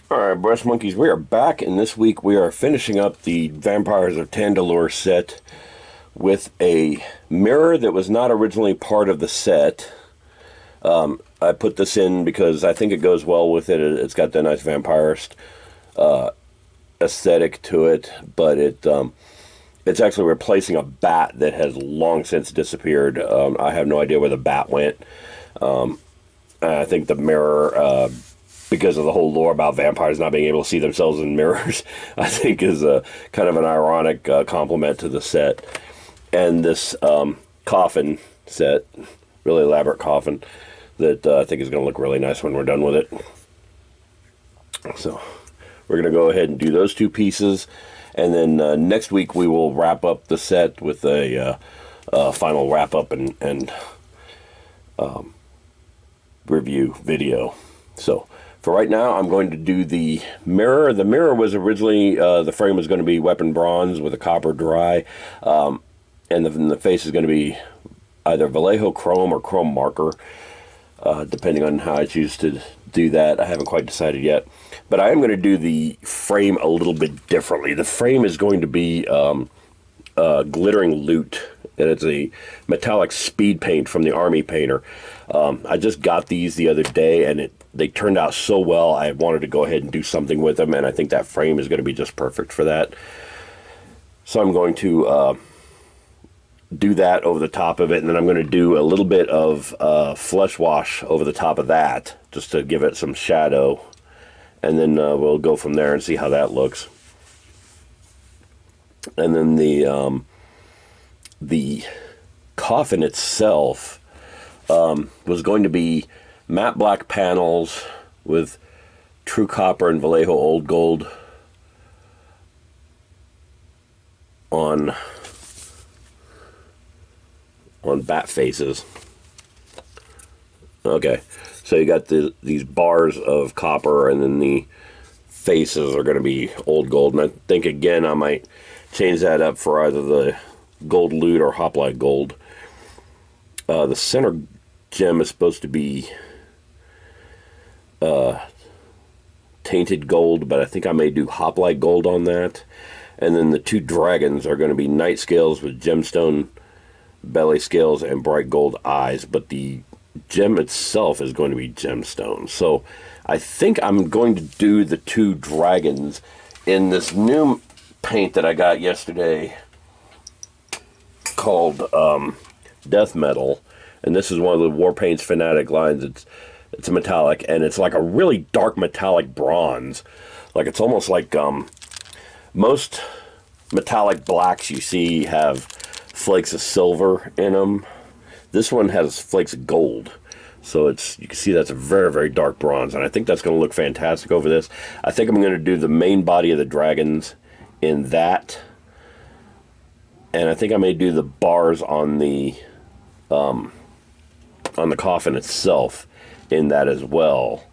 Alright, Breast Monkeys, we are back, and this week we are finishing up the Vampires of Tandalore set with a mirror that was not originally part of the set. I put this in because I think it goes well with it. It's got that nice vampirist aesthetic to it, but it's actually replacing a bat that has long since disappeared. I have no idea where the bat went. I think the mirror, because of the whole lore about vampires not being able to see themselves in mirrors, I think is a kind of an ironic compliment to the set. And this coffin set, really elaborate coffin, that I think is going to look really nice when we're done with it. So we're going to go ahead and do those two pieces, and then next week we will wrap up the set with a final wrap up and review video. So for right now, I'm going to do the mirror. The mirror was originally, the frame was going to be weapon bronze with a copper dry, and the face is going to be either Vallejo chrome or chrome marker, depending on how I choose to do that. I haven't quite decided yet, but I am going to do the frame a little bit differently. The frame is going to be glittering loot, and it's a metallic speed paint from the Army Painter. I just got these the other day, and they turned out so well. I wanted to go ahead and do something with them, and I think that frame is going to be just perfect for that. So I'm going to do that over the top of it, and then I'm going to do a little bit of flesh wash over the top of that, just to give it some shadow, and then we'll go from there and see how that looks. And then the coffin itself was going to be matte black panels with true copper and Vallejo old gold on bat faces. Okay, so you got these bars of copper, and then the faces are going to be old gold. And I think again I might change that up for either the gold loot or hoplite gold. The center gem is supposed to be tainted gold, but I think I may do hoplite gold on that. And then the two dragons are going to be night scales with gemstone belly scales and bright gold eyes, but the gem itself is going to be gemstone. So I think I'm going to do the two dragons in this new paint that I got yesterday called Death Metal, and this is one of the War Paints Fanatic lines. It's a metallic, and it's like a really dark metallic bronze. Like, it's almost like most metallic blacks you see have flakes of silver in them. This one has flakes of gold. So you can see that's a very, very dark bronze, and I think that's going to look fantastic over this. I think I'm going to do the main body of the dragons in that, and I think I may do the bars on the coffin itself in that as well.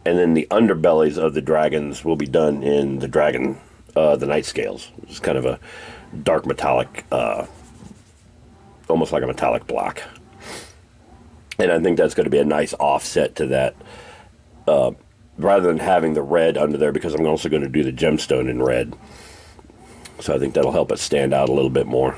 And then the underbellies of the dragons will be done in the night scales. It's kind of a dark metallic, almost like a metallic black. And I think that's going to be a nice offset to that, rather than having the red under there, because I'm also going to do the gemstone in red. So I think that'll help it stand out a little bit more.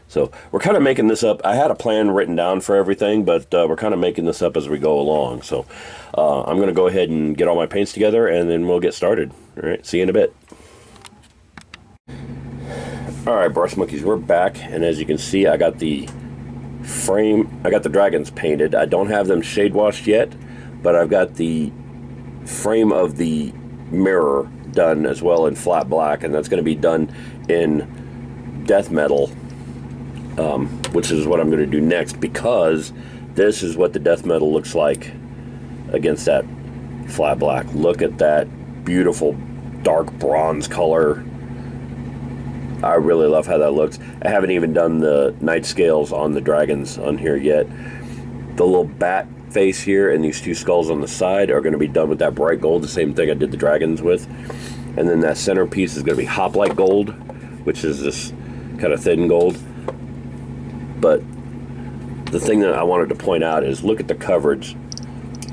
So we're kind of making this up. I had a plan written down for everything, but we're kind of making this up as we go along. So I'm going to go ahead and get all my paints together, and then we'll get started. All right, see you in a bit. All right, Brush Monkeys, we're back, and as you can see, I got the dragons painted. I don't have them shade washed yet, but I've got the frame of the mirror done as well in flat black, and that's going to be done in death metal, which is what I'm going to do next, because this is what the death metal looks like against that flat black. Look at that beautiful dark bronze color. I really love how that looks. I haven't even done the night scales on the dragons on here yet. The little bat face here and these two skulls on the side are going to be done with that bright gold, the same thing I did the dragons with. And then that center piece is going to be hoplite gold, which is this kind of thin gold. But the thing that I wanted to point out is look at the coverage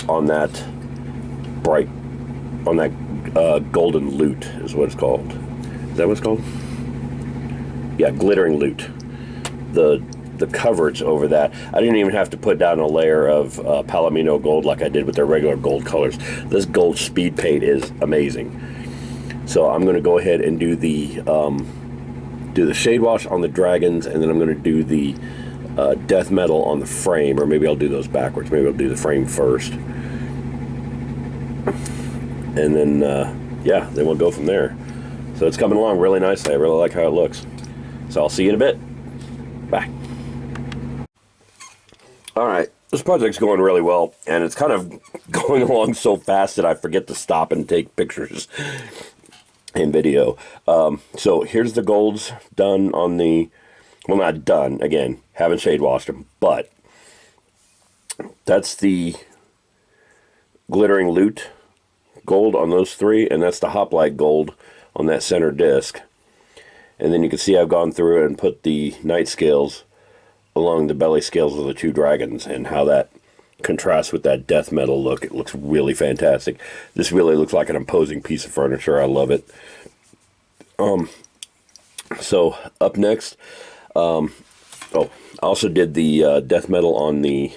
on that bright on that golden loot is what it's called. Is that what it's called? Yeah, glittering loot. The coverage over that, I didn't even have to put down a layer of Palomino gold like I did with their regular gold colors. This gold speed paint is amazing. So I'm going to go ahead and do the shade wash on the dragons, and then I'm going to do the death metal on the frame, or maybe I'll do those backwards. Maybe I'll do the frame first, and then yeah, then we'll go from there. So it's coming along really nicely. I really like how it looks. So I'll see you in a bit. Bye. Alright, this project's going really well, and it's kind of going along so fast that I forget to stop and take pictures and video. So here's the golds done on the, well, not done, again, haven't shade washed them, but that's the glittering loot gold on those three, and that's the hoplite gold on that center disc. And then you can see I've gone through and put the night scales along the belly scales of the two dragons, and how that contrasts with that death metal look. It looks really fantastic. This really looks like an imposing piece of furniture. I love it. So up next, oh, I also did the death metal on the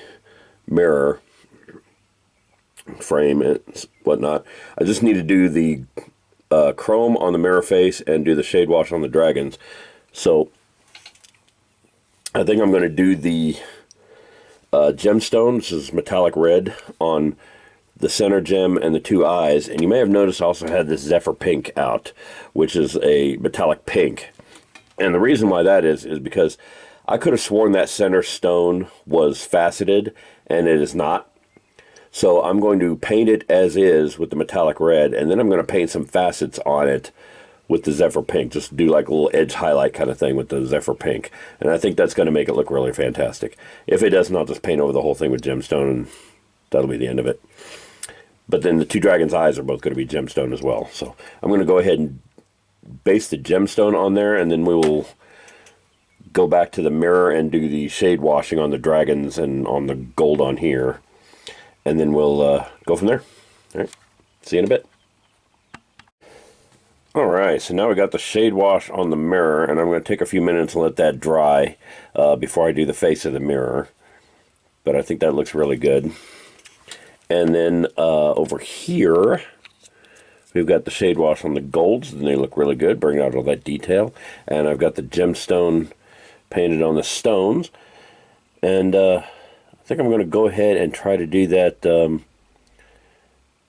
mirror frame and whatnot. I just need to do the chrome on the mirror face and do the shade wash on the dragons. So I think I'm going to do the gemstone, which is metallic red, on the center gem and the two eyes. And you may have noticed I also had this Zephyr Pink out, which is a metallic pink. And the reason why that is because I could have sworn that center stone was faceted, and it is not. So I'm going to paint it as is with the metallic red, and then I'm going to paint some facets on it with the Zephyr Pink. Just do like a little edge highlight kind of thing with the Zephyr Pink. And I think that's going to make it look really fantastic. If it doesn't, I'll just paint over the whole thing with gemstone, and that'll be the end of it. But then the two dragons' eyes are both going to be gemstone as well. So I'm going to go ahead and base the gemstone on there, and then we will go back to the mirror and do the shade washing on the dragons and on the gold on here. And then we'll go from there. All right, see you in a bit. Alright, so now we got the shade wash on the mirror, and I'm going to take a few minutes and let that dry before I do the face of the mirror. But I think that looks really good. And then over here, we've got the shade wash on the golds, and they look really good, bring out all that detail. And I've got the gemstone painted on the stones. And I think I'm going to go ahead and try to do that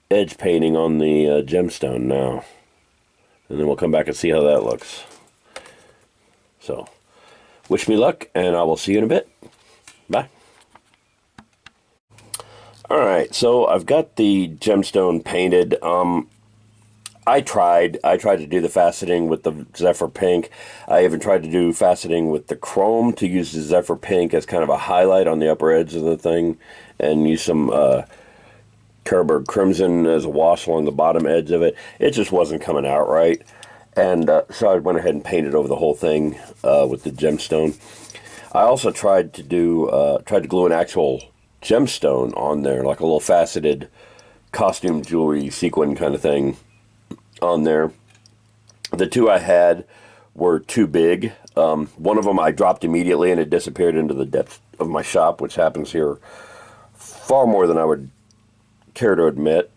edge painting on the gemstone now. And then we'll come back and see how that looks. So, wish me luck, and I will see you in a bit. Bye. Alright, so I've got the gemstone painted. I tried to do the faceting with the Zephyr Pink. I even tried to do faceting with the chrome to use the Zephyr Pink as kind of a highlight on the upper edge of the thing, and use some Carberg Crimson as a wash along the bottom edge of it. It just wasn't coming out right, and so I went ahead and painted over the whole thing with the gemstone. I also tried to glue an actual gemstone on there, like a little faceted costume jewelry sequin kind of thing on there. The two I had were too big. One of them I dropped immediately, and it disappeared into the depth of my shop, which happens here far more than I would care to admit.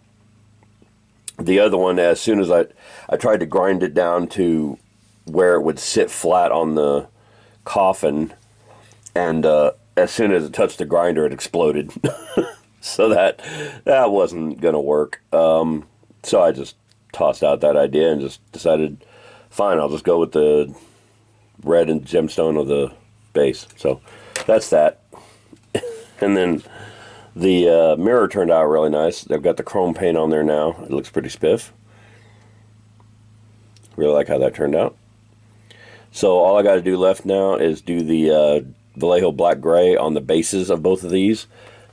The other one, as soon as I tried to grind it down to where it would sit flat on the coffin, and as soon as it touched the grinder, it exploded. So that wasn't gonna work. So I just tossed out that idea and just decided, fine, I'll just go with the red and gemstone of the base. So that's that. And then the mirror turned out really nice. They've got the chrome paint on there now. It looks pretty spiff. Really like how that turned out. So all I got to do left now is do the Vallejo black gray on the bases of both of these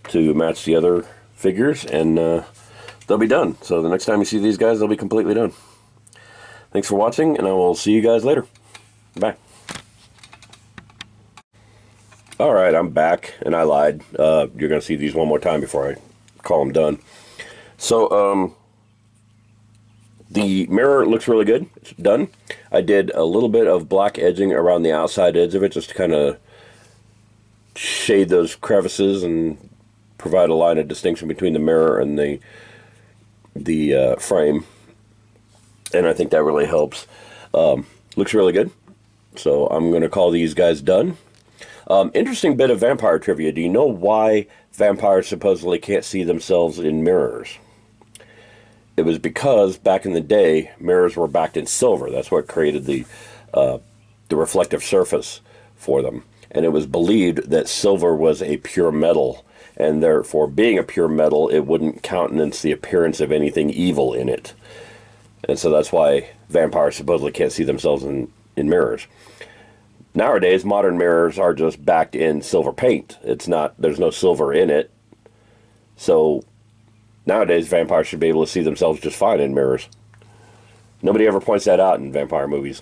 to match the other figures, and they'll be done. So the next time you see these guys, they'll be completely done. Thanks for watching, and I will see you guys later. Bye. Alright, I'm back, and I lied. You're going to see these one more time before I call them done. So, The mirror looks really good. It's done. I did a little bit of black edging around the outside edge of it just to kind of shade those crevices and provide a line of distinction between the mirror and the frame. And I think that really helps. Looks really good. So I'm going to call these guys done. Interesting bit of vampire trivia. Do you know why vampires supposedly can't see themselves in mirrors? It was because back in the day, mirrors were backed in silver. That's what created the reflective surface for them. And it was believed that silver was a pure metal, and therefore, being a pure metal, it wouldn't countenance the appearance of anything evil in it. And so that's why vampires supposedly can't see themselves in mirrors. Nowadays, modern mirrors are just backed in silver paint. There's no silver in it. So nowadays, vampires should be able to see themselves just fine in mirrors. Nobody ever points that out in vampire movies.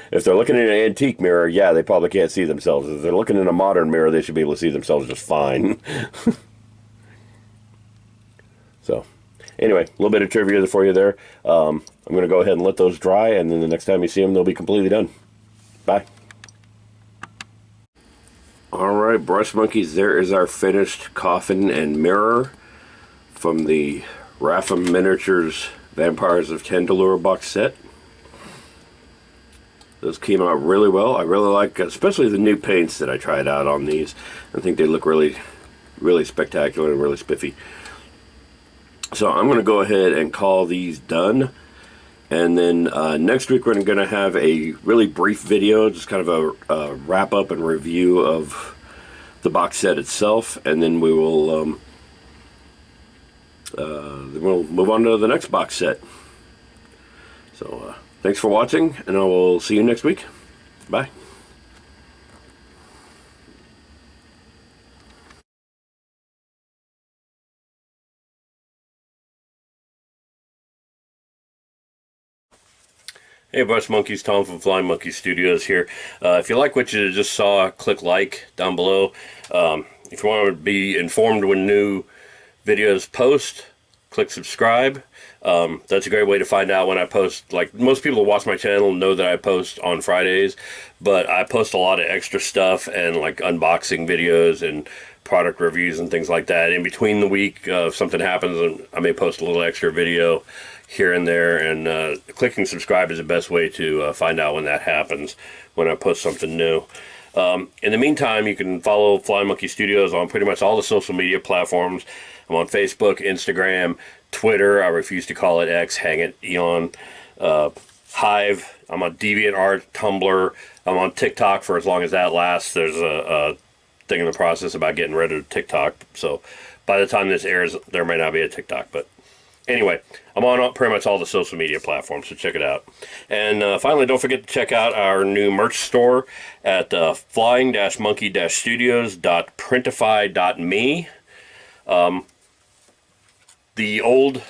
If they're looking in an antique mirror, yeah, they probably can't see themselves. If they're looking in a modern mirror, they should be able to see themselves just fine. So, anyway, a little bit of trivia for you there. I'm going to go ahead and let those dry, and then the next time you see them, they'll be completely done. Bye. Alright, brush monkeys, there is our finished coffin and mirror from the Rapham Miniatures Vampires of Tandalore box set. Those came out really well. I really like, especially the new paints that I tried out on these. I think they look really, really spectacular and really spiffy. So I'm going to go ahead and call these done. And then next week we're going to have a really brief video, just kind of a wrap up and review of the box set itself. And then we'll move on to the next box set. So thanks for watching, and I will see you next week. Bye. Hey Brush Monkeys, Tom from Flying Monkey Studios here. If you like what you just saw, click like down below. If you want to be informed when new videos post, click subscribe. That's a great way to find out when I post. Like, most people who watch my channel know that I post on Fridays, but I post a lot of extra stuff and like unboxing videos and product reviews and things like that. In between the week, if something happens, I may post a little extra video here and there, and clicking subscribe is the best way to find out when that happens, when I post something new. In the meantime, you can follow Flying Monkey Studios on pretty much all the social media platforms. I'm on Facebook, Instagram, Twitter. I refuse to call it X. Hang it, Eon. Hive. I'm on DeviantArt, Tumblr. I'm on TikTok for as long as that lasts. There's a thing in the process about getting rid of TikTok. So by the time this airs, there may not be a TikTok. But anyway, I'm on pretty much all the social media platforms, so check it out. And finally, don't forget to check out our new merch store at flying-monkey-studios.printify.me. The old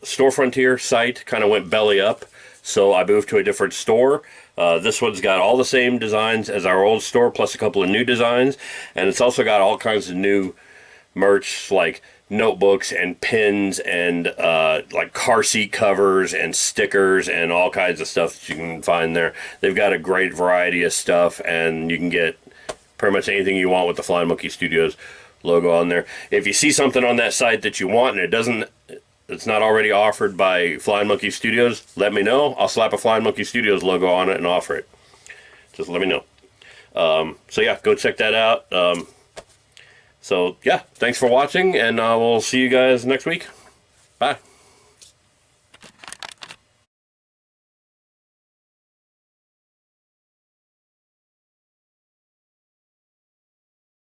Store Frontier site kind of went belly up, so I moved to a different store. This one's got all the same designs as our old store, plus a couple of new designs, and it's also got all kinds of new merch, like notebooks and pins and like car seat covers and stickers and all kinds of stuff that you can find there. They've got a great variety of stuff, and you can get pretty much anything you want with the Flying Monkey Studios logo on there. If you see something on that site that you want and it's not already offered by Flying Monkey Studios, let me know. I'll slap a Flying Monkey Studios logo on it and offer it. Just let me know. So yeah, go check that out. So yeah, thanks for watching, and we'll see you guys next week. Bye.